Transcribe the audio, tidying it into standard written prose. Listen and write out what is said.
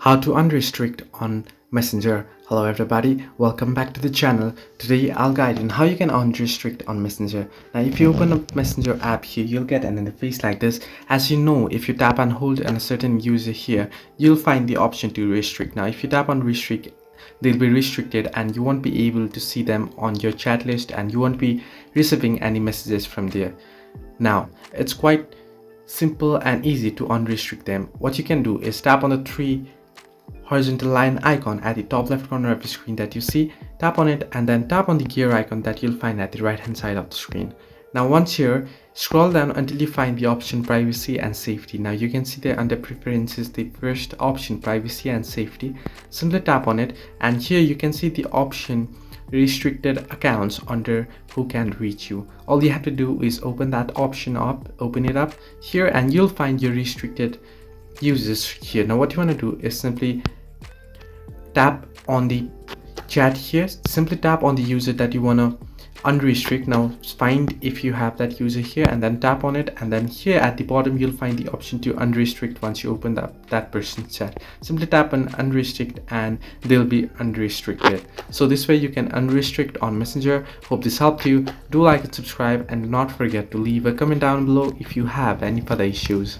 How to unrestrict on Messenger. Hello everybody, welcome back to the channel. Today I'll guide you on how you can unrestrict on Messenger. Now if you open up Messenger app here, you'll get an interface like this. As you know, if you tap and hold on a certain user here, you'll find the option to restrict. Now if you tap on restrict, they'll be restricted and you won't be able to see them on your chat list and you won't be receiving any messages from there. Now it's quite simple and easy to unrestrict them. What you can do is tap on the three horizontal line icon at the top left corner of the screen that you see, tap on it and then tap on the gear icon that you'll find at the right hand side of the screen. Now once here, scroll down until you find the option privacy and safety. Now you can see there under preferences the first option, privacy and safety. Simply tap on it and here you can see the option restricted accounts under who can reach you. All you have to do is open that option up, open it up here and you'll find your restricted users here. Now what you want to do is simply tap on the chat here, simply tap on the user that you want to unrestrict. Now find if you have that user here and then tap on it, and then here at the bottom you'll find the option to unrestrict. Once you open up that person's chat, simply tap on unrestrict and they'll be unrestricted. So this way you can unrestrict on Messenger. Hope this helped you. Do like and subscribe and do not forget to leave a comment down below if you have any further issues.